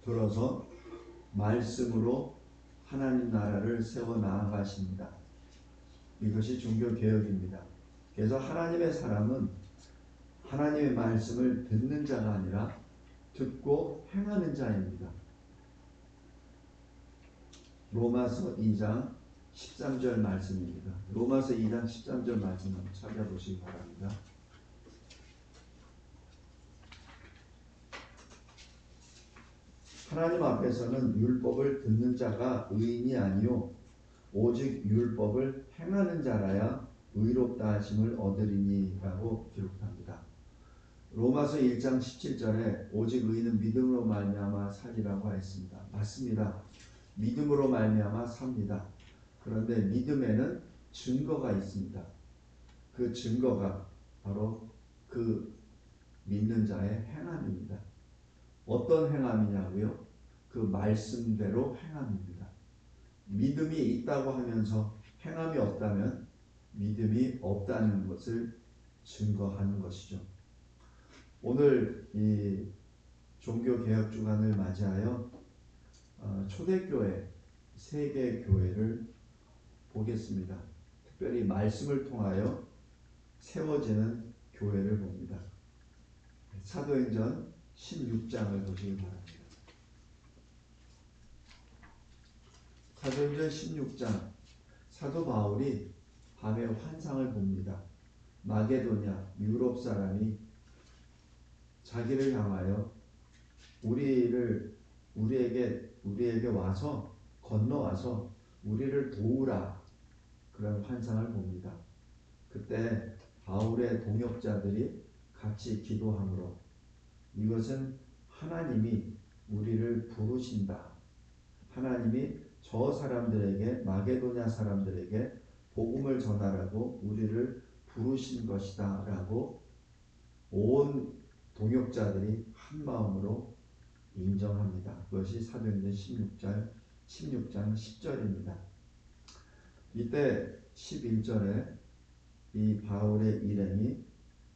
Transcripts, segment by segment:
들어서 말씀으로 하나님 나라를 세워 나아가십니다. 이것이 종교개혁입니다. 그래서 하나님의 사람은 하나님의 말씀을 듣는 자가 아니라 듣고 행하는 자입니다. 로마서 2장 13절 말씀입니다. 로마서 2장 13절 말씀 한번 찾아보시기 바랍니다. 하나님 앞에서는 율법을 듣는 자가 의인이 아니요 오직 율법을 행하는 자라야 의롭다 하심을 얻으리니 라고 기록합니다. 로마서 1장 17절에 오직 의인은 믿음으로 말미암아 살리라고 했습니다. 맞습니다. 믿음으로 말미암아 삽니다. 그런데 믿음에는 증거가 있습니다. 그 증거가 바로 그 믿는 자의 행함입니다. 어떤 행함이냐고요? 그 말씀대로 행함입니다. 믿음이 있다고 하면서 행함이 없다면 믿음이 없다는 것을 증거하는 것이죠. 오늘 이 종교개혁 주간을 맞이하여 초대교회, 세계교회를 보겠습니다. 특별히 말씀을 통하여 세워지는 교회를 봅니다. 사도행전 16장을 보시기 바랍니다. 사도행전 16장, 사도 바울이 밤에 환상을 봅니다. 마게도냐 유럽 사람이 자기를 향하여 우리에게 와서 건너와서 우리를 도우라, 그런 환상을 봅니다. 그때 바울의 동역자들이 같이 기도하므로 이것은 하나님이 우리를 부르신다. 하나님이 저 사람들에게, 마게도냐 사람들에게 복음을 전하라고 우리를 부르신 것이다 라고 온 동역자들이 한 마음으로 인정합니다. 그것이 사도행전 16장 10절입니다. 이때 11절에 이 바울의 일행이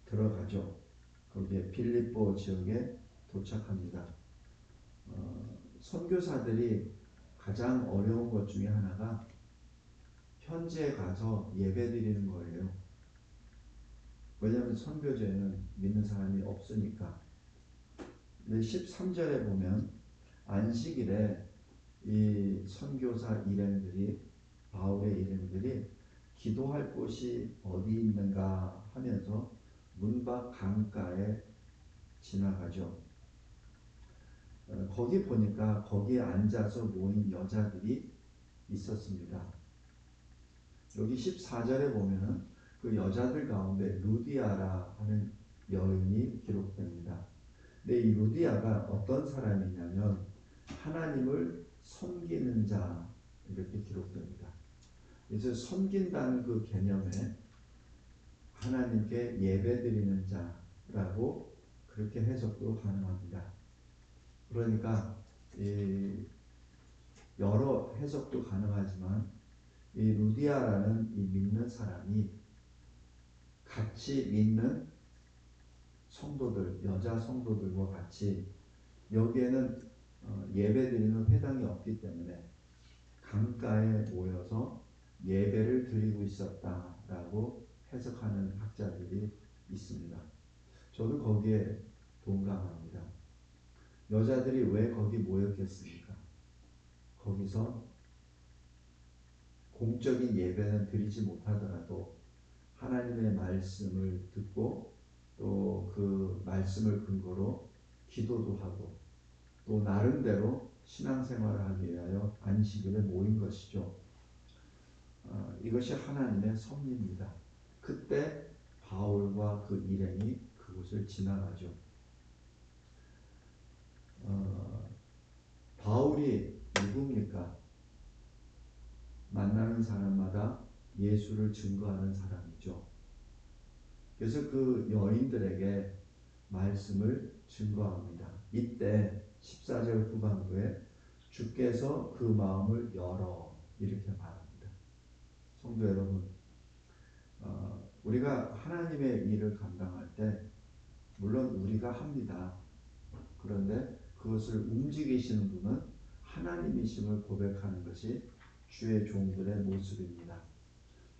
들어가죠. 거기에 빌립보 지역에 도착합니다. 선교사들이 가장 어려운 것 중에 하나가 현지에 가서 예배 드리는 거예요. 왜냐하면 선교지에는 믿는 사람이 없으니까. 근데 13절에 보면 안식일에 이 선교사 일행들이, 바울의 일행들이 기도할 곳이 어디 있는가 하면서 문밖 강가에 지나가죠. 거기 보니까 거기에 앉아서 모인 여자들이 있었습니다. 여기 14절에 보면은 그 여자들 가운데 루디아라 하는 여인이 기록됩니다. 근데 이 루디아가 어떤 사람이냐면 하나님을 섬기는 자, 이렇게 기록됩니다. 그래서 섬긴다는 그 개념에 하나님께 예배드리는 자라고 그렇게 해석도 가능합니다. 그러니까 여러 해석도 가능하지만 이 루디아라는 이 믿는 사람이 같이 믿는 성도들, 여자 성도들과 같이, 여기에는 예배드리는 회당이 없기 때문에 강가에 모여서 예배를 드리고 있었다라고 해석하는 학자들이 있습니다. 저도 거기에 동감합니다. 여자들이 왜 거기 모였겠습니까? 거기서 공적인 예배는 드리지 못하더라도 하나님의 말씀을 듣고 또 그 말씀을 근거로 기도도 하고 또 나름대로 신앙생활을 하기 위하여 안식일에 모인 것이죠. 이것이 하나님의 섭리입니다. 그때 바울과 그 일행이 그곳을 지나가죠. 바울이 누굽니까? 만나는 사람마다 예수를 증거하는 사람이죠. 그래서 그 여인들에게 말씀을 증거합니다. 이때 14절 후반부에 주께서 그 마음을 열어, 이렇게 말합니다. 성도 여러분, 우리가 하나님의 일을 감당할 때 물론 우리가 합니다. 그런데 그 그것을 움직이시는 분은 하나님이심을 고백하는 것이 주의 종들의 모습입니다.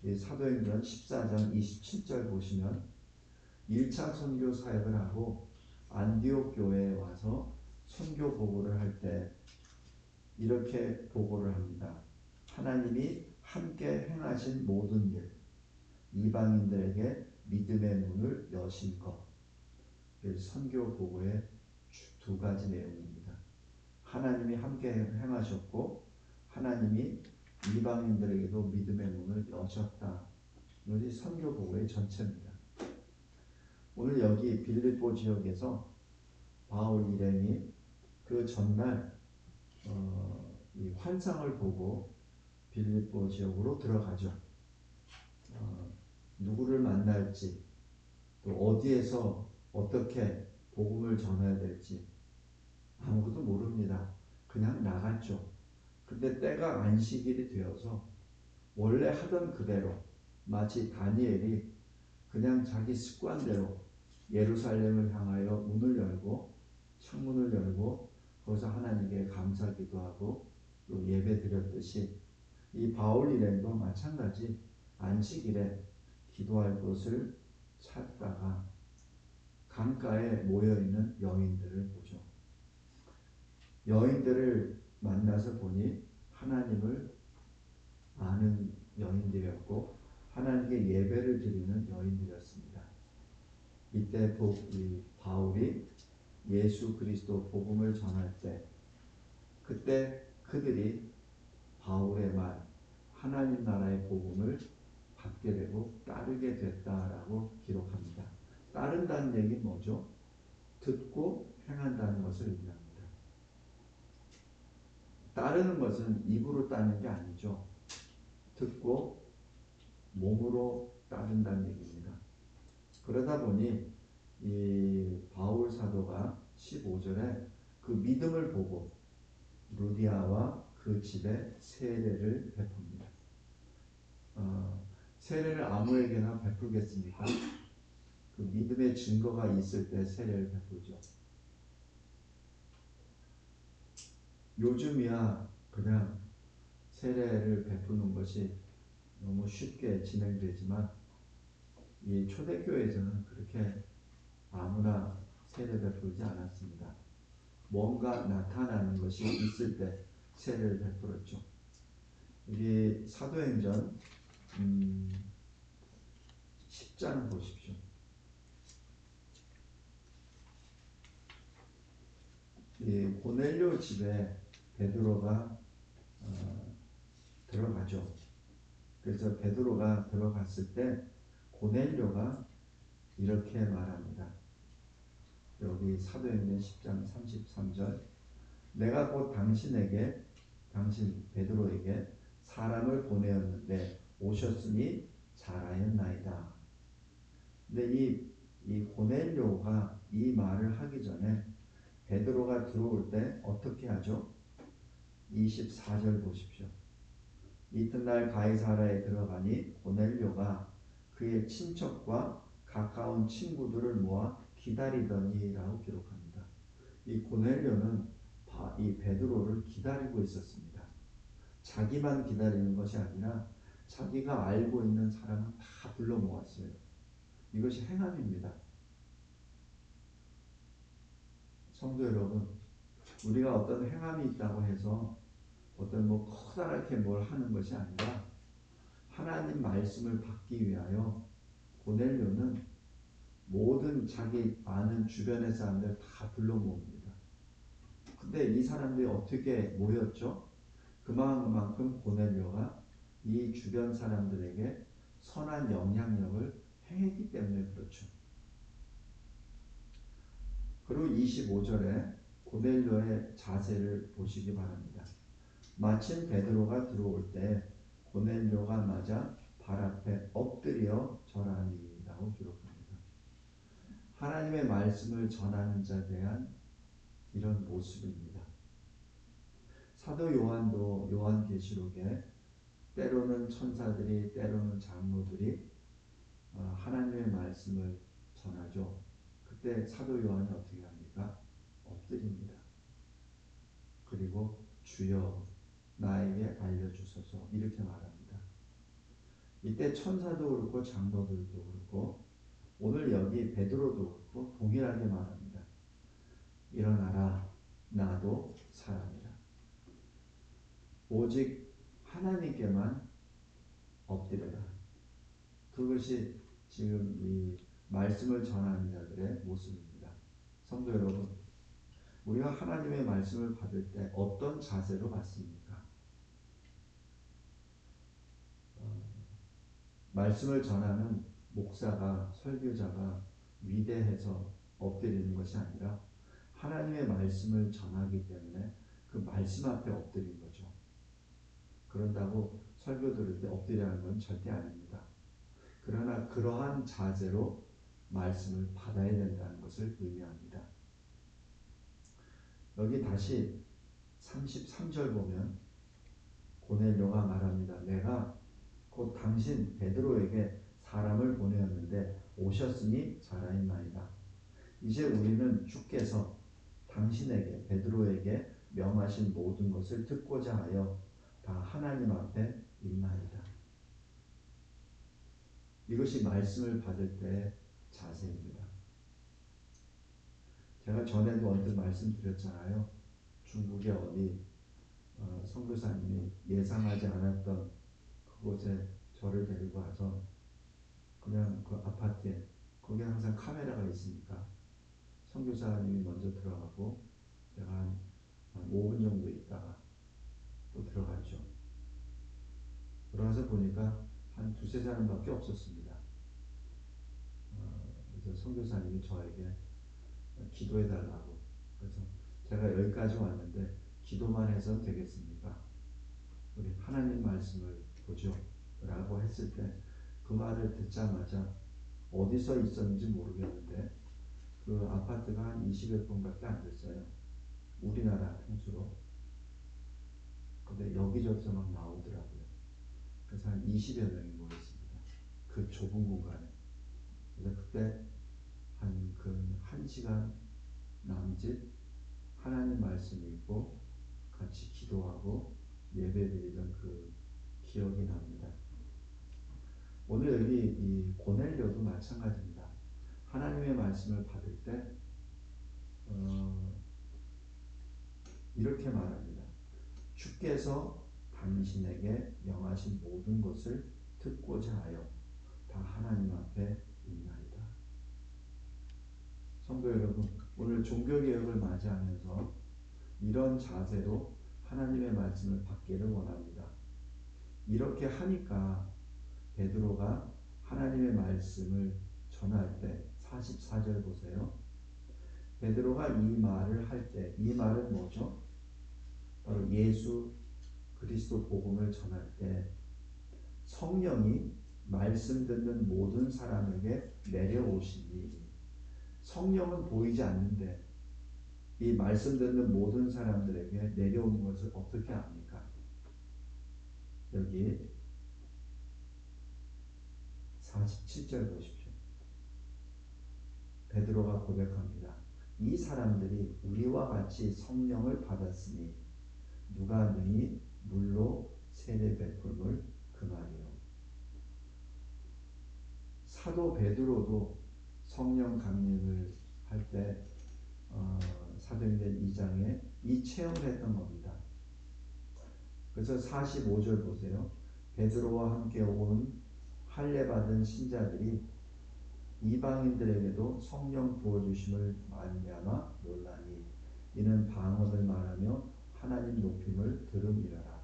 이 사도행전 14장 27절 보시면 1차 선교 사역을 하고 안디옥 교회에 와서 선교 보고를 할 때 이렇게 보고를 합니다. 하나님이 함께 행하신 모든 일, 이방인들에게 믿음의 문을 여신 것. 선교 보고의 두 가지 내용입니다. 하나님이 함께 행하셨고 하나님이 이방인들에게도 믿음의 문을 여셨다. 이것이 선교 보고의 전체입니다. 오늘 여기 빌립보 지역에서 바울 일행이 그 전날 이 환상을 보고 빌립보 지역으로 들어가죠. 누구를 만날지 또 어디에서 어떻게 복음을 전해야 될지 아무것도 모릅니다. 그냥 나갔죠. 근데 때가 안식일이 되어서 원래 하던 그대로 마치 다니엘이 그냥 자기 습관대로 예루살렘을 향하여 문을 열고 창문을 열고 거기서 하나님께 감사 기도하고 또 예배 드렸듯이 이 바울 일행도 마찬가지 안식일에 기도할 곳을 찾다가 강가에 모여있는 여인들을 보죠. 여인들을 만나서 보니 하나님을 아는 여인들이었고 하나님께 예배를 드리는 여인들이었습니다. 이때 이 바울이 예수 그리스도 복음을 전할 때 그때 그들이 바울의 말 하나님 나라의 복음을 받게 되고 따르게 됐다라고 기록합니다. 따른다는 얘기는 뭐죠? 듣고 행한다는 것을 의미합니다. 따르는 것은 입으로 따르는 게 아니죠. 듣고 몸으로 따른다는 얘기입니다. 그러다 보니 이 바울 사도가 15절에 그 믿음을 보고 루디아와 그 집에 세례를 베풉니다. 세례를 아무에게나 베풀겠습니까? 그 믿음의 증거가 있을 때 세례를 베풀죠. 요즘이야 그냥 세례를 베푸는 것이 너무 쉽게 진행되지만 이 초대교회에서는 그렇게 아무나 세례 베풀지 않았습니다. 뭔가 나타나는 것이 있을 때 세례를 베풀었죠. 여기 사도행전 10장 보십시오. 이 고넬료 집에 베드로가 들어가죠. 그래서 베드로가 들어갔을 때 고넬료가 이렇게 말합니다. 여기 사도행전 10장 33절 내가 곧 당신 베드로에게 사람을 보내었는데 오셨으니 잘하였나이다. 근데 이 고넬료가 이 말을 하기 전에 베드로가 들어올 때 어떻게 하죠? 24절 보십시오. 이튿날 가이사라에 들어가니 고넬료가 그의 친척과 가까운 친구들을 모아 기다리더니라고 기록합니다. 이 고넬료는 이 베드로를 기다리고 있었습니다. 자기만 기다리는 것이 아니라 자기가 알고 있는 사람은 다 불러 모았어요. 이것이 행함입니다. 성도 여러분, 우리가 어떤 행함이 있다고 해서 어떤 커다랗게 뭘 하는 것이 아니라 하나님 말씀을 받기 위하여 고넬료는 모든 자기 아는 주변의 사람들 다 불러 모읍니다. 근데 이 사람들이 어떻게 모였죠? 그만큼 고넬료가 이 주변 사람들에게 선한 영향력을 행했기 때문에 그렇죠. 그리고 25절에 고넬료의 자세를 보시기 바랍니다. 마침 베드로가 들어올 때 고넬료가 맞아 발 앞에 엎드려 절하니라고 기록합니다. 하나님의 말씀을 전하는 자에 대한 이런 모습입니다. 사도 요한도 요한계시록에 때로는 천사들이 때로는 장로들이 하나님의 말씀을 전하죠. 그때 사도 요한이 어떻게 합니까? 엎드립니다. 그리고 주여 나에게 알려주소서 이렇게 말합니다. 이때 천사도 그렇고 장로들도 그렇고 오늘 여기 베드로도 그렇고 동일하게 말합니다. 일어나라 나도 사람이라. 오직 하나님께만 엎드려라. 그것이 지금 이 말씀을 전하는 자들의 모습입니다. 성도 여러분, 우리가 하나님의 말씀을 받을 때 어떤 자세로 받습니까? 말씀을 전하는 목사가, 설교자가 위대해서 엎드리는 것이 아니라 하나님의 말씀을 전하기 때문에 그 말씀 앞에 엎드린 거죠. 그런다고 설교 들을 때 엎드려야 하는 건 절대 아닙니다. 그러나 그러한 자세로 말씀을 받아야 된다는 것을 의미합니다. 여기 다시 33절 보면 고넬료가 말합니다. 내가 곧 당신 베드로에게 사람을 보내었는데 오셨으니 잘하였나이다. 이제 우리는 주께서 당신에게 베드로에게 명하신 모든 것을 듣고자 하여 다 하나님 앞에 있나이다. 이것이 말씀을 받을 때의 자세입니다. 제가 전에도 언뜻 말씀드렸잖아요. 중국의 어디 선교사님이 예상하지 않았던 그곳에 저를 데리고 와서 그냥 그 아파트에 거기에 항상 카메라가 있으니까 선교사님이 먼저 들어가고 제가 한 5분 정도 있다가 또 들어갔죠. 들어가서 보니까 한 두세 사람밖에 없었습니다. 그래서 선교사님이 저에게 기도해달라고. 그래서 제가 여기까지 왔는데 기도만 해서는 되겠습니까? 우리 하나님 말씀을 보죠. 라고 했을 때 그 말을 듣자마자 어디서 있었는지 모르겠는데 그 아파트가 한 20여 평밖에 안 됐어요. 우리나라 평수로. 근데 여기저기서 막 나오더라고요. 그래서 한 20여 명이 모였습니다. 그 좁은 공간에. 그래서 그때 한 1시간 남짓 하나님 말씀 읽고 같이 기도하고 예배드리던 그 기억이 납니다. 오늘 여기 이 고넬료도 마찬가지입니다. 하나님의 말씀을 받을 때 이렇게 말합니다. 주께서 당신에게 명하신 모든 것을 듣고자 하여 다 하나님 앞에 있나이다. 성도 여러분, 오늘 종교개혁을 맞이하면서 이런 자세로 하나님의 말씀을 받기를 원합니다. 이렇게 하니까 베드로가 하나님의 말씀을 전할 때 44절 보세요. 베드로가 이 말을 할 때 이 말은 뭐죠? 바로 예수 그리스도 복음을 전할 때 성령이 말씀 듣는 모든 사람에게 내려오시니 성령은 보이지 않는데 이 말씀 듣는 모든 사람들에게 내려오는 것을 어떻게 압니까? 여기 47절 보십시오. 베드로가 고백합니다. 이 사람들이 우리와 같이 성령을 받았으니 누가 능히 물로 세례 베풀물 그 말이요. 사도 베드로도 성령 강림을 할 때 사도행전 2장에 이 체험을 했던 겁니다. 그래서 45절 보세요. 베드로와 함께 온 할례 받은 신자들이 이방인들에게도 성령 부어주심을 말미암아 놀라니 이는 방언을 말하며 하나님 높임을 들음이라라.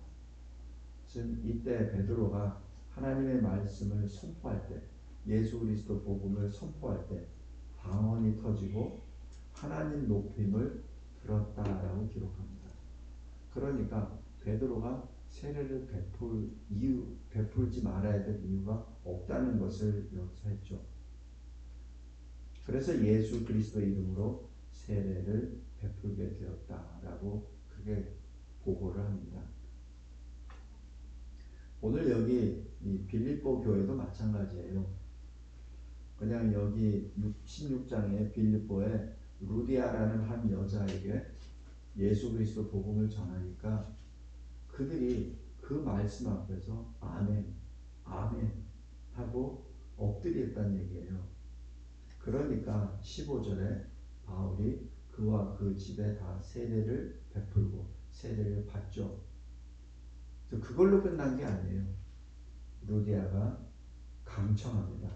즉 이때 베드로가 하나님의 말씀을 선포할 때 예수 그리스도 복음을 선포할 때 방언이 터지고 하나님 높임을 들었다라고 기록합니다. 그러니까 베드로가 세례를 베풀지 말아야 될 이유가 없다는 것을 묘사했죠. 그래서 예수 그리스도의 이름으로 세례를 베풀게 되었다라고 그렇게 보고를 합니다. 오늘 여기 이 빌립보 교회도 마찬가지예요. 그냥 여기 16장에 빌립보에 루디아라는 한 여자에게 예수 그리스도 복음을 전하니까 그들이 그 말씀 앞에서 아멘, 아멘 하고 엎드렸다는 얘기예요. 그러니까 15절에 바울이 그와 그 집에 다 세례를 베풀고 세례를 받죠. 그래서 그걸로 끝난 게 아니에요. 루디아가 강청합니다.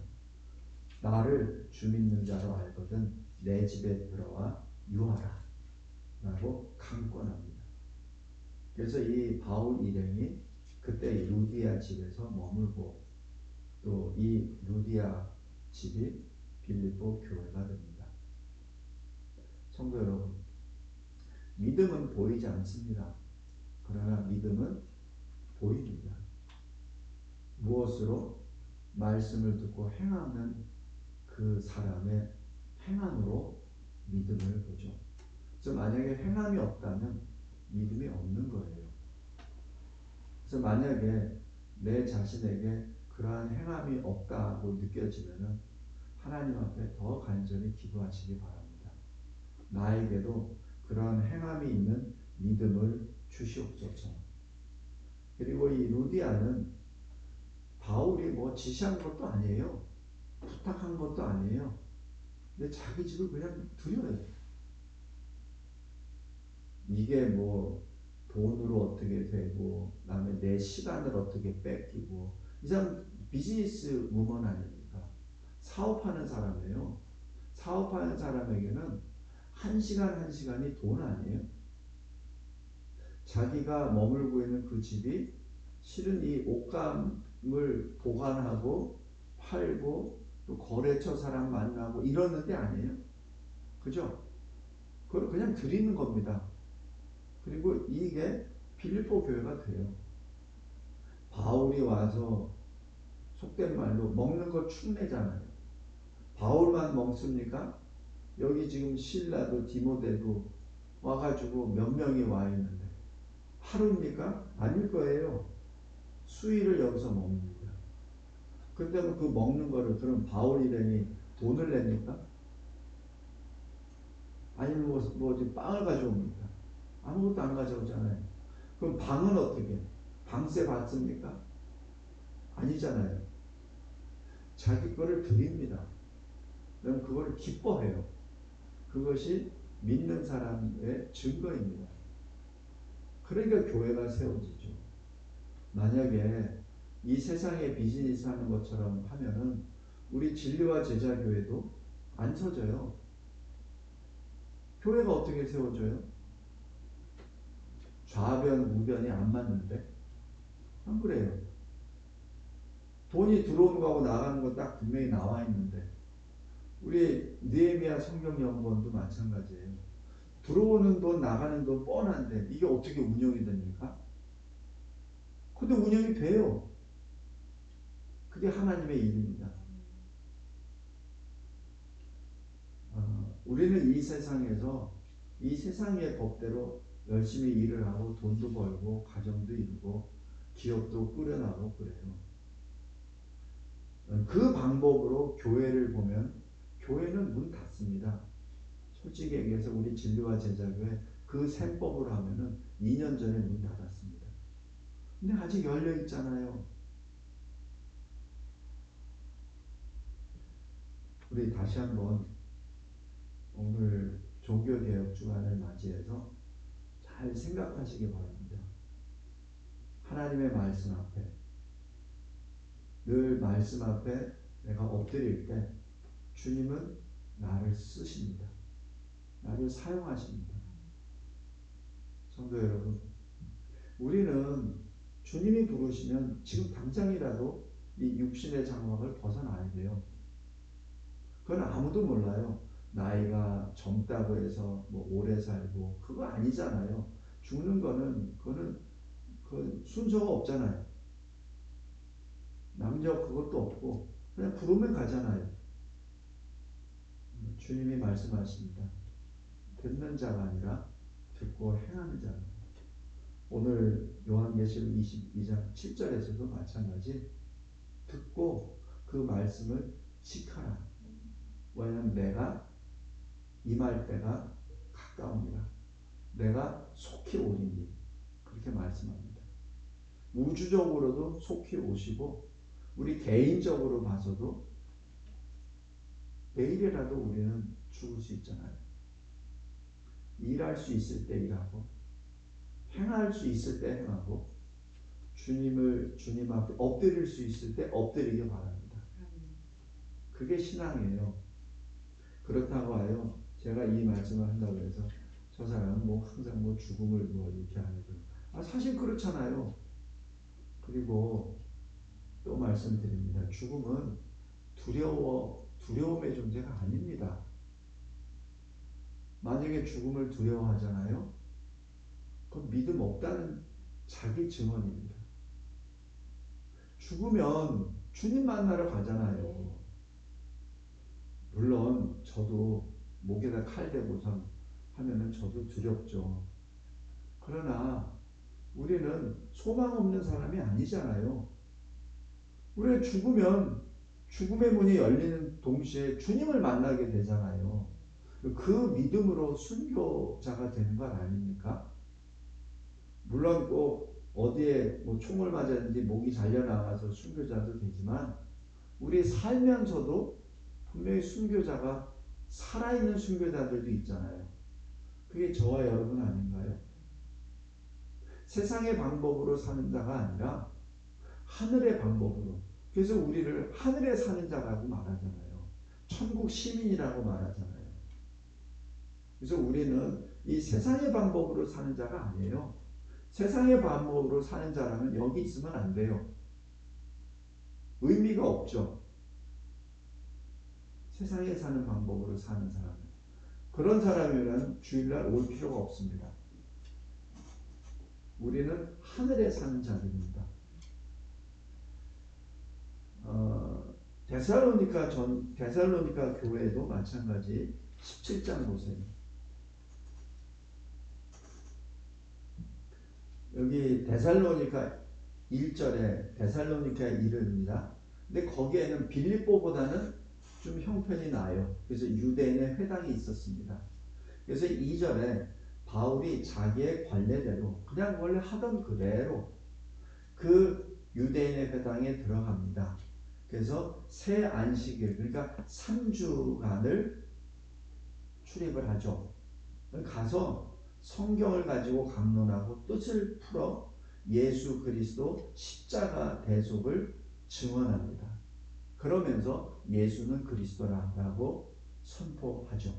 나를 주 믿는 자로 알거든 내 집에 들어와 유하라 라고 강권합니다. 그래서 이 바울 일행이 그때 루디아 집에서 머물고 또 이 루디아 집이 빌립보 교회가 됩니다. 성도 여러분, 믿음은 보이지 않습니다. 그러나 믿음은 보입니다. 무엇으로? 말씀을 듣고 행하는 그 사람의 행함으로 믿음을 보죠. 그래서 만약에 행함이 없다면 믿음이 없는 거예요. 그래서 만약에 내 자신에게 그러한 행함이 없다고 느껴지면은 하나님 앞에 더 간절히 기도하시기 바랍니다. 나에게도 그러한 행함이 있는 믿음을 주시옵소서. 그리고 이 루디아는 바울이 뭐 지시한 것도 아니에요. 부탁한 것도 아니에요. 근데 자기 집을 그냥 들여요. 이게 뭐 돈으로 어떻게 되고 남의 내 시간을 어떻게 뺏기고 이 사람 비즈니스 우먼 아닙니까? 사업하는 사람이에요. 사업하는 사람에게는 한 시간 한 시간이 돈 아니에요. 자기가 머물고 있는 그 집이 실은 이 옷감을 보관하고 팔고 또 거래처 사람 만나고 이러는 데 아니에요. 그죠? 그걸 그냥 드리는 겁니다. 그리고 이게 빌립보 교회가 돼요. 바울이 와서 속된 말로 먹는 거 축내잖아요. 바울만 먹습니까? 여기 지금 신라도 디모데도 와가지고 몇 명이 와 있는데 하루입니까? 아닐 거예요. 수일을 여기서 먹습니다. 근데 그 먹는 거를 그럼 바울 일행이 돈을 냅니까? 아니면 빵을 가져옵니까? 아무것도 안 가져오잖아요. 그럼 방은 어떻게? 방세 받습니까? 아니잖아요. 자기 거를 드립니다. 그럼 그걸 기뻐해요. 그것이 믿는 사람의 증거입니다. 그러니까 교회가 세워지죠. 만약에 이 세상에 비즈니스 하는 것처럼 하면은 우리 진리와 제자 교회도 안 서져요. 교회가 어떻게 세워져요? 좌변 우변이 안 맞는데 안 그래요. 돈이 들어오는 거하고 나가는 거 딱 분명히 나와 있는데 우리 느헤미야 성경 연구원도 마찬가지예요. 들어오는 돈 나가는 돈 뻔한데 이게 어떻게 운영이 됩니까? 근데 운영이 돼요. 그게 하나님의 일입니다. 우리는 이 세상에서 이 세상의 법대로 열심히 일을 하고 돈도 벌고 가정도 이루고 기업도 꾸려나가고 그래요. 그 방법으로 교회를 보면 교회는 문 닫습니다. 솔직히 얘기해서 우리 진리와 제자교회 그 셈법으로 하면은 2년 전에 문 닫았습니다. 근데 아직 열려 있잖아요. 우리 다시 한번 오늘 종교개혁 주간을 맞이해서 잘 생각하시기 바랍니다. 하나님의 말씀 앞에 늘 말씀 앞에 내가 엎드릴 때 주님은 나를 쓰십니다. 나를 사용하십니다. 성도 여러분, 우리는 주님이 부르시면 지금 당장이라도 이 육신의 장막을 벗어나야 돼요. 그건 아무도 몰라요. 나이가 젊다고 해서 뭐 오래 살고 그거 아니잖아요. 죽는 거는 그거는 그 순서가 없잖아요. 남녀 그것도 없고 그냥 부르면 가잖아요. 주님이 말씀하십니다. 듣는 자가 아니라 듣고 행하는 자입니다. 오늘 요한계시록 22장 7절에서도 마찬가지 듣고 그 말씀을 지켜라. 왜냐하면 내가 임할 때가 가까웁니다. 내가 속히 오리니 그렇게 말씀합니다. 우주적으로도 속히 오시고 우리 개인적으로 봐서도 내일이라도 우리는 죽을 수 있잖아요. 일할 수 있을 때 일하고 행할 수 있을 때 행하고 주님 앞에 엎드릴 수 있을 때 엎드리기 바랍니다. 그게 신앙이에요. 그렇다고 하여 제가 이 말씀을 한다고 해서 저 사람은 뭐 항상 뭐 죽음을 뭐 이렇게 하는 거. 사실 그렇잖아요. 그리고 또 말씀드립니다. 죽음은 두려움의 존재가 아닙니다. 만약에 죽음을 두려워하잖아요. 그건 믿음 없다는 자기 증언입니다. 죽으면 주님 만나러 가잖아요. 물론 저도 목에다 칼 대고선 하면은 저도 두렵죠. 그러나 우리는 소망 없는 사람이 아니잖아요. 우리가 죽으면 죽음의 문이 열리는 동시에 주님을 만나게 되잖아요. 그 믿음으로 순교자가 되는 건 아닙니까? 물론 꼭 어디에 뭐 총을 맞았는지 목이 잘려나가서 순교자도 되지만 우리 살면서도 분명히 순교자가 살아있는 순교자들도 있잖아요. 그게 저와 여러분 아닌가요? 세상의 방법으로 사는 자가 아니라 하늘의 방법으로. 그래서 우리를 하늘에 사는 자라고 말하잖아요. 천국 시민이라고 말하잖아요. 그래서 우리는 이 세상의 방법으로 사는 자가 아니에요. 세상의 방법으로 사는 자라면 여기 있으면 안 돼요. 의미가 없죠. 세상에 사는 방법으로 사는 사람은. 그런 사람이면 주일날 올 필요가 없습니다. 우리는 하늘에 사는 자들입니다. 데살로니가 교회도 마찬가지 17장 보세요. 여기 데살로니가 1절에 데살로니가의 이름입니다. 근데 거기에는 빌립보보다는 좀 형편이 나아요. 그래서 유대인의 회당이 있었습니다. 그래서 2절에 바울이 자기의 관례대로 그냥 원래 하던 그대로 그 유대인의 회당에 들어갑니다. 그래서 새 안식일 그러니까 3주간을 출입을 하죠. 가서 성경을 가지고 강론하고 뜻을 풀어 예수 그리스도 십자가 대속을 증언합니다. 그러면서 예수는 그리스도라고 선포하죠.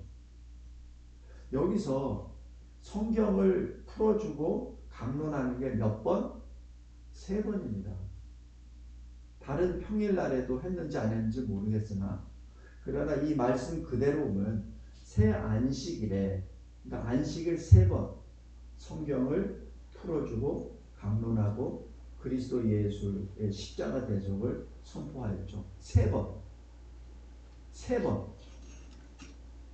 여기서 성경을 풀어주고 강론하는 게 몇 번? 3번입니다. 다른 평일날에도 했는지 안 했는지 모르겠으나 그러나 이 말씀 그대로 보면 새 안식일에 그러니까 안식일 3번 성경을 풀어주고 강론하고 그리스도 예수의 십자가 대속을 선포하였죠. 3번. 3번.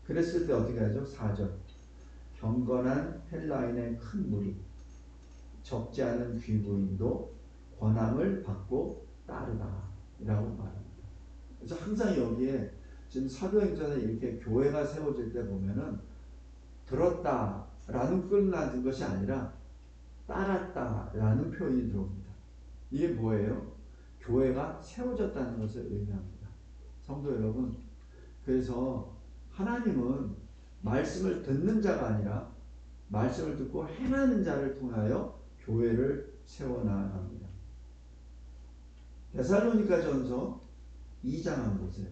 그랬을 때 어떻게 하죠? 4절. 경건한 헬라인의 큰 무리 적지 않은 귀부인도 권함을 받고 따르다 라고 말합니다. 그래서 항상 여기에 지금 사도행전에 이렇게 교회가 세워질 때 보면은 들었다라는 끝나는 것이 아니라 따랐다라는 표현이 들어옵니다. 이게 뭐예요? 교회가 세워졌다는 것을 의미합니다. 성도 여러분, 그래서 하나님은 말씀을 듣는 자가 아니라 말씀을 듣고 행하는 자를 통하여 교회를 세워나갑니다. 데살로니가 전서 2장 한번 보세요.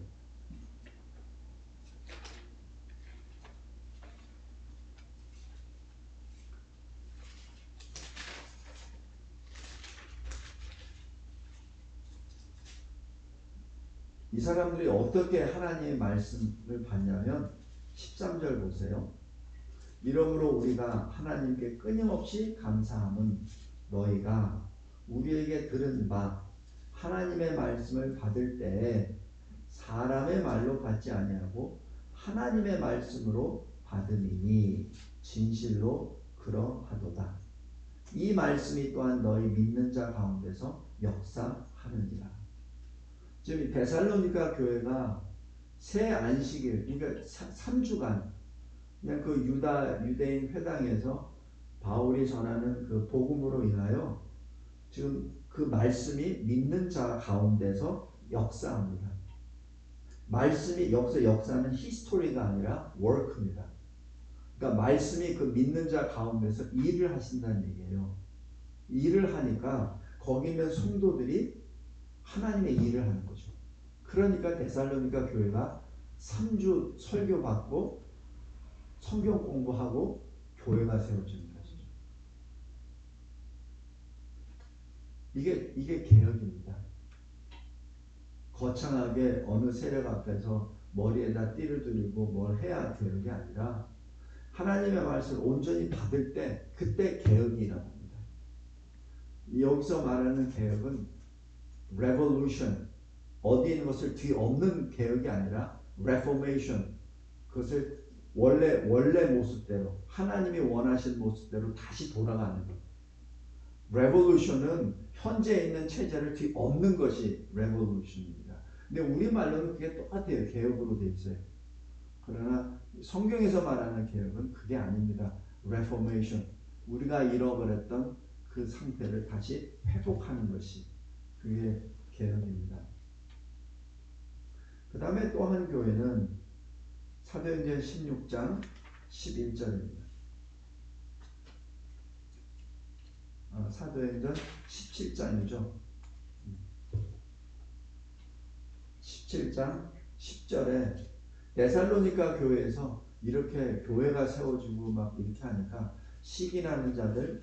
이 사람들이 어떻게 하나님의 말씀을 받냐면 13절 보세요. 이러므로 우리가 하나님께 끊임없이 감사함은 너희가 우리에게 들은 바 하나님의 말씀을 받을 때에 사람의 말로 받지 아니하고 하나님의 말씀으로 받음이니 진실로 그러하도다. 이 말씀이 또한 너희 믿는 자 가운데서 역사하느니라. 지금 데살로니가 교회가 새 안식일 그러니까 3주간 그냥 그 유대인 회당에서 바울이 전하는 그 복음으로 인하여 지금 그 말씀이 믿는 자 가운데서 역사합니다. 말씀이 여기서 역사는 히스토리가 아니라 워크입니다. 그러니까 말씀이 그 믿는 자 가운데서 일을 하신다는 얘기예요. 일을 하니까 거기 있는 성도들이 하나님의 일을 하는 거죠. 그러니까 데살로니가 교회가 3주 설교받고 성경 공부하고 교회가 세워지는 것이죠. 이게 개혁입니다. 거창하게 어느 세력 앞에서 머리에다 띠를 두르고 뭘 해야 개혁이 아니라 하나님의 말씀을 온전히 받을 때 그때 개혁이 일어납니다. 여기서 말하는 개혁은 revolution, 어디 있는 것을 뒤엎는 개혁이 아니라 reformation, 그것을 원래 모습대로 하나님이 원하신 모습대로 다시 돌아가는 것. revolution은 현재 있는 체제를 뒤엎는 것이 revolution입니다. 근데 우리말로는 그게 똑같아요. 개혁으로 돼 있어요. 그러나 성경에서 말하는 개혁은 그게 아닙니다. reformation, 우리가 잃어버렸던 그 상태를 다시 회복하는 것이 그게 개혁입니다. 그 다음에 또 한 교회는 사도행전 16장 11절입니다. 사도행전 17장이죠. 17장 10절에 데살로니가 교회에서 이렇게 교회가 세워지고 막 이렇게 하니까 시기나는 자들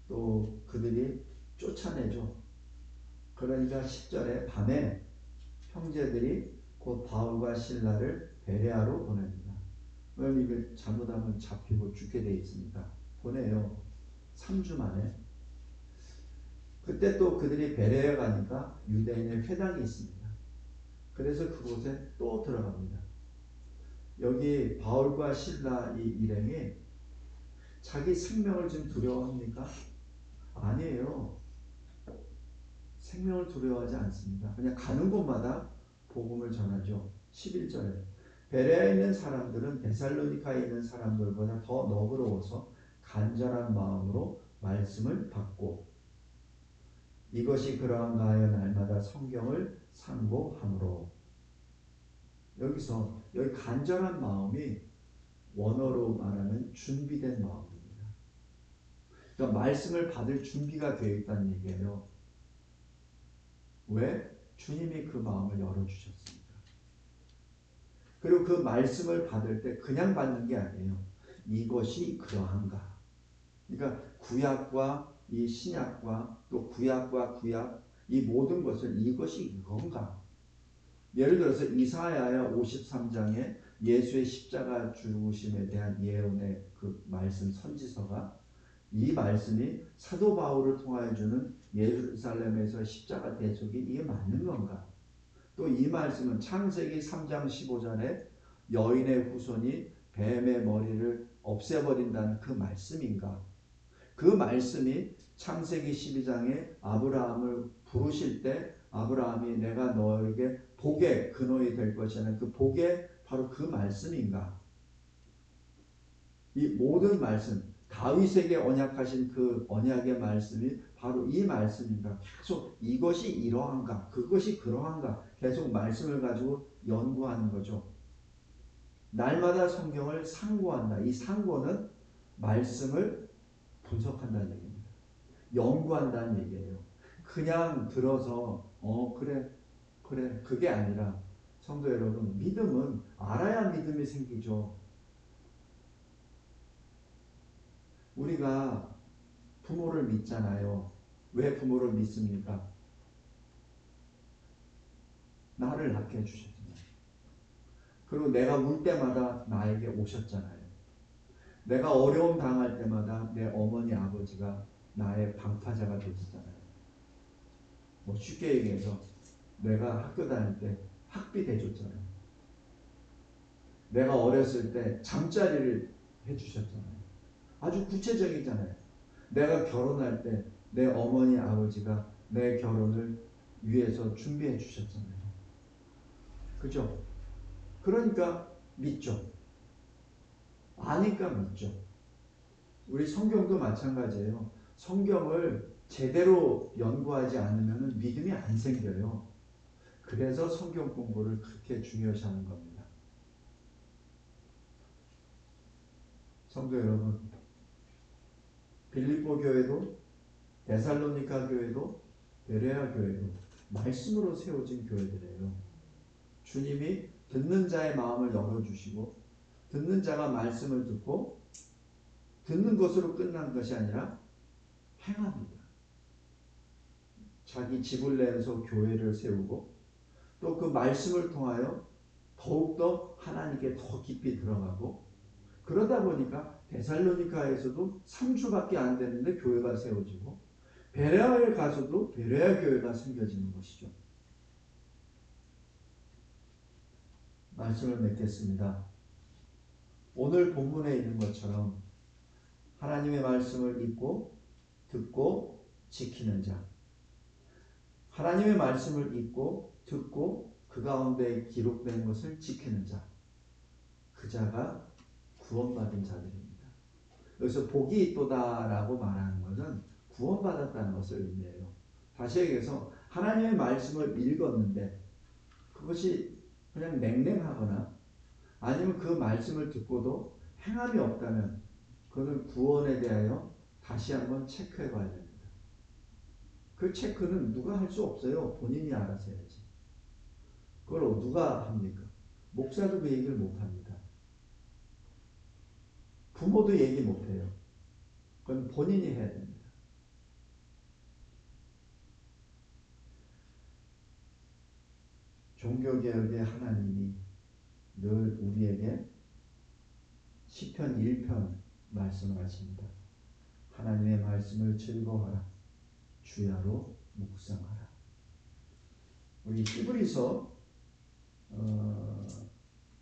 또 그들이 쫓아내죠. 그러니까 10절에 밤에 형제들이 곧 바울과 실라를 베레아로 보냅니다. 그럼 이게 잘못하면 잡히고 죽게 돼 있으니까 보내요. 3주 만에. 그때 또 그들이 베레아 가니까 유대인의 회당이 있습니다. 그래서 그곳에 또 들어갑니다. 여기 바울과 실라 이 일행이 자기 생명을 지금 두려워합니까? 아니에요. 생명을 두려워하지 않습니다. 그냥 가는 곳마다 복음을 전하죠. 11절에 베레아에 있는 사람들은 데살로니카에 있는 사람들보다 더 너그러워서 간절한 마음으로 말씀을 받고 이것이 그러한가 하여 날마다 성경을 상고함으로. 여기 간절한 마음이 원어로 말하면 준비된 마음입니다. 그러니까 말씀을 받을 준비가 되어 있다는 얘기예요. 왜? 주님이 그 마음을 열어주셨습니다. 그리고 그 말씀을 받을 때 그냥 받는 게 아니에요. 이것이 그러한가. 그러니까 구약과 이 신약과 또 구약과 구약 이 모든 것을 이것이 이건가. 예를 들어서 이사야야 53장에 예수의 십자가 죽으심에 대한 예언의 그 말씀 선지서가 이 말씀이 사도 바울을 통하여 주는 예루살렘에서 십자가 대속이 이게 맞는 건가? 또 이 말씀은 창세기 3장 15절에 여인의 후손이 뱀의 머리를 없애버린다는 그 말씀인가? 그 말씀이 창세기 12장에 아브라함을 부르실 때 아브라함이 내가 너에게 복의 근원이 될 것이라는 그 복의 바로 그 말씀인가? 이 모든 말씀, 다윗에게 언약하신 그 언약의 말씀이 바로 이 말씀인가? 계속 이것이 이러한가? 그것이 그러한가? 계속 말씀을 가지고 연구하는 거죠. 날마다 성경을 상고한다. 이 상고는 말씀을 분석한다는 얘기입니다. 연구한다는 얘기예요. 그냥 들어서 그래 그게 아니라 성도 여러분, 믿음은 알아야 믿음이 생기죠. 우리가 부모를 믿잖아요. 왜 부모를 믿습니까? 나를 낳게 해주셨잖아요. 그리고 내가 울 때마다 나에게 오셨잖아요. 내가 어려움 당할 때마다 내 어머니 아버지가 나의 방파제가 되셨잖아요. 뭐 쉽게 얘기해서 내가 학교 다닐 때 학비 대줬잖아요. 내가 어렸을 때 잠자리를 해주셨잖아요. 아주 구체적이잖아요. 내가 결혼할 때 내 어머니 아버지가 내 결혼을 위해서 준비해 주셨잖아요. 그죠? 그러니까 믿죠. 아니까 믿죠. 우리 성경도 마찬가지예요. 성경을 제대로 연구하지 않으면 믿음이 안 생겨요. 그래서 성경 공부를 그렇게 중요시하는 겁니다. 성도 여러분, 빌립보 교회도 데살로니가 교회도 베레아 교회도 말씀으로 세워진 교회들이에요. 주님이 듣는 자의 마음을 열어주시고 듣는 자가 말씀을 듣고 듣는 것으로 끝난 것이 아니라 행합니다. 자기 집을 내서 교회를 세우고 또 그 말씀을 통하여 더욱더 하나님께 더 깊이 들어가고 그러다 보니까 데살로니가에서도 3주밖에 안 되는데 교회가 세워지고 베레아에 가서도 베레아 교회가 생겨지는 것이죠. 말씀을 맺겠습니다. 오늘 본문에 있는 것처럼 하나님의 말씀을 읽고 듣고 지키는 자, 하나님의 말씀을 읽고 듣고 그 가운데 기록된 것을 지키는 자, 그 자가 구원받은 자들입니다. 여기서 복이 있도다라고 말하는 것은 구원받았다는 것을 의미해요. 다시 얘기해서 하나님의 말씀을 읽었는데 그것이 그냥 냉랭하거나 아니면 그 말씀을 듣고도 행함이 없다면 그것은 구원에 대하여 다시 한번 체크해 봐야 됩니다. 그 체크는 누가 할 수 없어요. 본인이 알아서 해야지. 그걸 누가 합니까? 목사도 그 얘기를 못합니다. 부모도 얘기 못해요. 그건 본인이 해야 됩니다. 종교개혁의 하나님이 늘 우리에게 시편 1편 말씀을 하십니다. 하나님의 말씀을 즐거워하라. 주야로 묵상하라. 우리 히브리서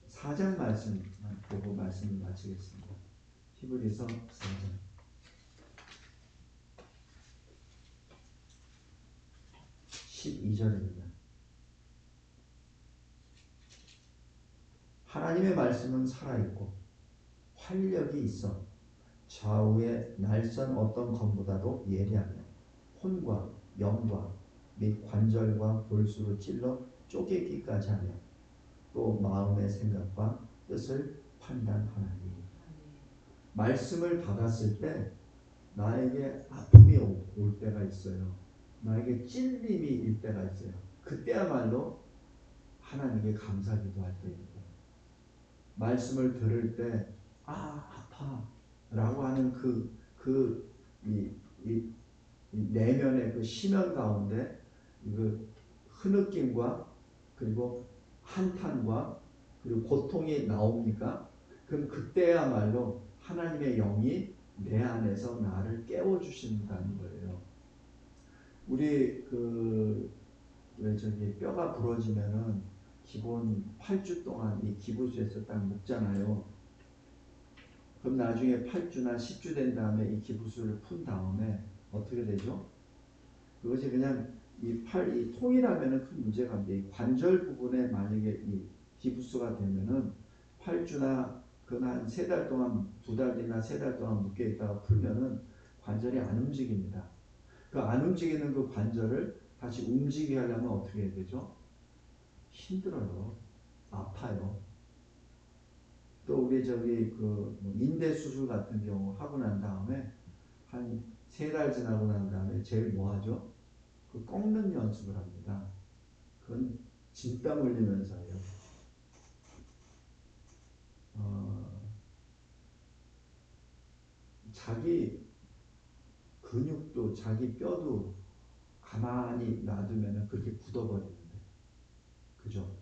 4장 말씀 보고 말씀을 마치겠습니다. 히브리서 4장 12절입니다. 하나님의 말씀은 살아있고 활력이 있어 좌우의 날선 어떤 검보다도 예리하며 혼과 영과 및 관절과 골수로 찔러 쪼개기까지 하며 또 마음의 생각과 뜻을 판단하나니. 말씀을 받았을 때 나에게 아픔이 올 때가 있어요. 나에게 찔림이 일 때가 있어요. 그때야말로 하나님께 감사기도 할 때이고 말씀을 들을 때 아파 라고 하는 이 내면의 그 심연 가운데 그 흐느낌과 그리고 한탄과 그리고 고통이 나옵니까? 그럼 그때야말로 하나님의 영이 내 안에서 나를 깨워주신다는 거예요. 우리 왜 뼈가 부러지면은 기본 8주 동안 이 기부수에서 딱 묶잖아요. 그럼 나중에 8주나 10주 된 다음에 이 기부수를 푼 다음에 어떻게 되죠? 그것이 그냥 이 통이라면은 큰 문제가 없는데 이 관절 부분에 만약에 이 기부수가 되면은 8주나 한 3달 동안 2달이나 3달 동안 묶여 있다가 풀면은 관절이 안 움직입니다. 그 안 움직이는 그 관절을 다시 움직이게 하려면 어떻게 해야 되죠? 힘들어요. 아파요. 또 우리 인대 수술 같은 경우 하고 난 다음에 한 3달 지나고 난 다음에 제일 뭐 하죠? 그 꺾는 연습을 합니다. 그건 진땀 흘리면서 해요. 자기 근육도 자기 뼈도 가만히 놔두면 그렇게 굳어버리는데, 그죠?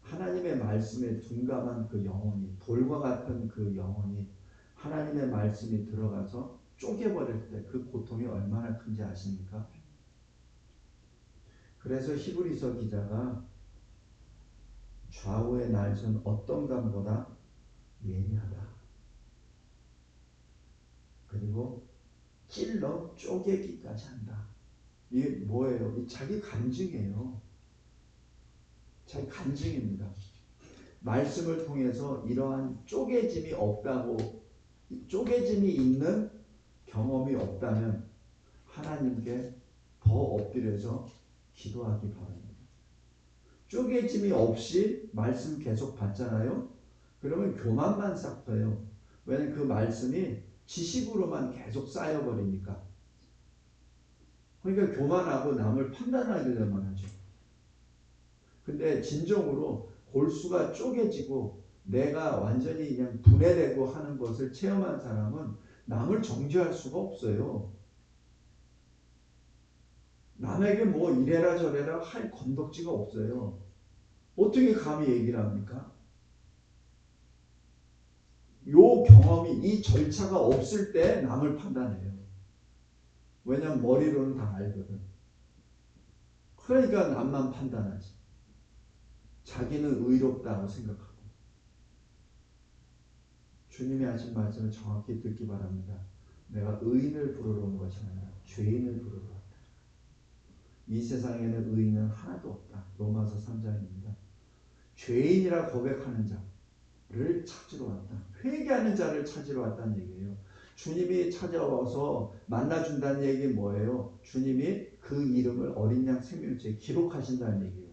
하나님의 말씀에 둔감한 그 영혼이, 돌과 같은 그 영혼이 하나님의 말씀이 들어가서 쪼개버릴 때 그 고통이 얼마나 큰지 아십니까? 그래서 히브리서 기자가 좌우의 날선 어떤 감보다 예리하다. 그리고 찔러 쪼개기까지 한다. 이게 뭐예요? 자기 간증이에요. 자기 간증입니다. 말씀을 통해서 이러한 쪼개짐이 없다고, 쪼개짐이 있는 경험이 없다면 하나님께 더 엎드려서 기도하기 바랍니다. 쪼개짐이 없이 말씀 계속 받잖아요. 그러면 교만만 쌓여요. 왜냐하면 그 말씀이 지식으로만 계속 쌓여버리니까. 그러니까 교만하고 남을 판단하기만 하죠. 근데 진정으로 골수가 쪼개지고 내가 완전히 그냥 분해되고 하는 것을 체험한 사람은 남을 정죄할 수가 없어요. 남에게 뭐 이래라 저래라 할 건덕지가 없어요. 어떻게 감히 얘기를 합니까? 요 경험이, 이 절차가 없을 때 남을 판단해요. 왜냐면 머리로는 다 알거든. 그러니까 남만 판단하지. 자기는 의롭다고 생각하고. 주님이 하신 말씀을 정확히 듣기 바랍니다. 내가 의인을 부르러 온 것이 아니라 죄인을 부르러 왔다. 이 세상에는 의인은 하나도 없다. 로마서 3장입니다. 죄인이라 고백하는 자를 찾으러 왔다. 회개하는 자를 찾으러 왔다는 얘기예요. 주님이 찾아와서 만나준다는 얘기 뭐예요? 주님이 그 이름을 어린 양 생명책에 기록하신다는 얘기예요.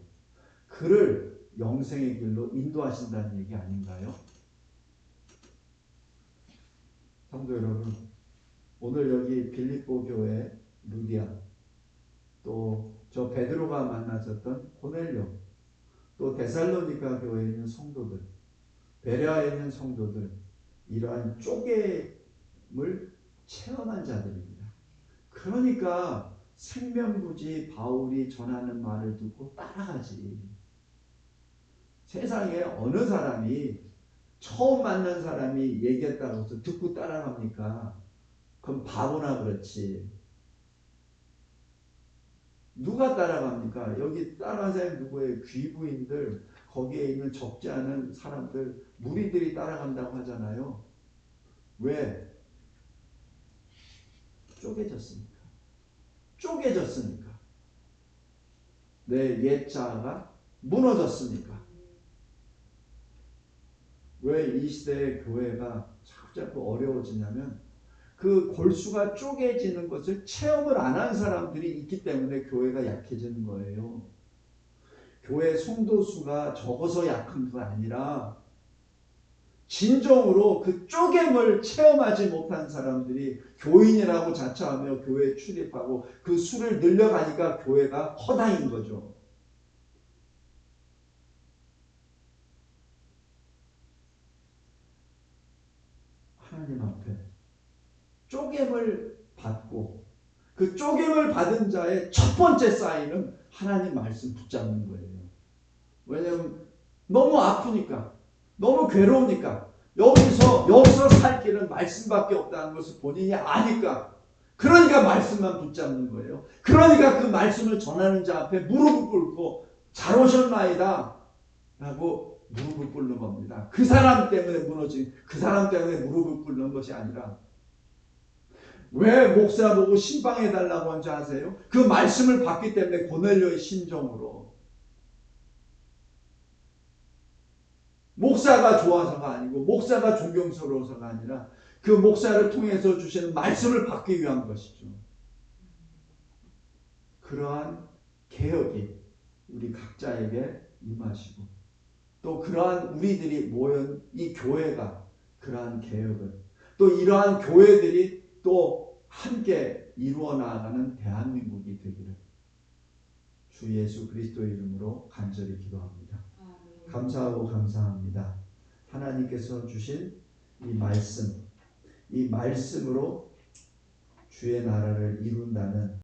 그를 영생의 길로 인도하신다는 얘기 아닌가요? 성도 여러분, 오늘 여기 빌립보 교회 루디아, 또 저 베드로가 만나셨던 고넬료, 또 데살로니가 교회에 있는 성도들, 베레아에 있는 성도들, 이러한 쪼개임을 체험한 자들입니다. 그러니까 생명부지 바울이 전하는 말을 듣고 따라가지. 세상에 어느 사람이 처음 만난 사람이 얘기했다고 해서 듣고 따라갑니까? 그럼 바보나 그렇지. 누가 따라갑니까? 여기 따라간 사람이 누구예요? 귀부인들, 거기에 있는 적지 않은 사람들, 무리들이 따라간다고 하잖아요. 왜? 쪼개졌으니까. 쪼개졌으니까. 내 옛자아가 무너졌으니까. 왜 이 시대의 교회가 자꾸 어려워지냐면 그 골수가 쪼개지는 것을 체험을 안 한 사람들이 있기 때문에 교회가 약해지는 거예요. 교회 성도 수가 적어서 약한 거 아니라 진정으로 그 쪼갰을 체험하지 못한 사람들이 교인이라고 자처하며 교회에 출입하고 그 수를 늘려가니까 교회가 허당인 거죠. 하나님 앞에 쪼갰을 받고 그 쪼갰을 받은 자의 첫 번째 사인은 하나님 말씀 붙잡는 거예요. 왜냐하면 너무 아프니까, 너무 괴로우니까, 여기서 살 길은 말씀밖에 없다는 것을 본인이 아니까, 그러니까 말씀만 붙잡는 거예요. 그러니까 그 말씀을 전하는 자 앞에 무릎을 꿇고 잘 오셨나이다 라고 무릎을 꿇는 겁니다. 그 사람 때문에 무너진, 그 사람 때문에 무릎을 꿇는 것이 아니라, 왜 목사 보고 신방해달라고 한 줄 아세요? 그 말씀을 받기 때문에 고넬료의 심정으로. 목사가 좋아서가 아니고 목사가 존경스러워서가 아니라 그 목사를 통해서 주시는 말씀을 받기 위한 것이죠. 그러한 개혁이 우리 각자에게 임하시고 또 그러한 우리들이 모인 이 교회가 그러한 개혁을 또 이러한 교회들이 또 함께 이루어 나아가는 대한민국이 되기를 주 예수 그리스도의 이름으로 간절히 기도합니다. 감사하고 감사합니다. 하나님께서 주신 이 말씀으로 주의 나라를 이룬다는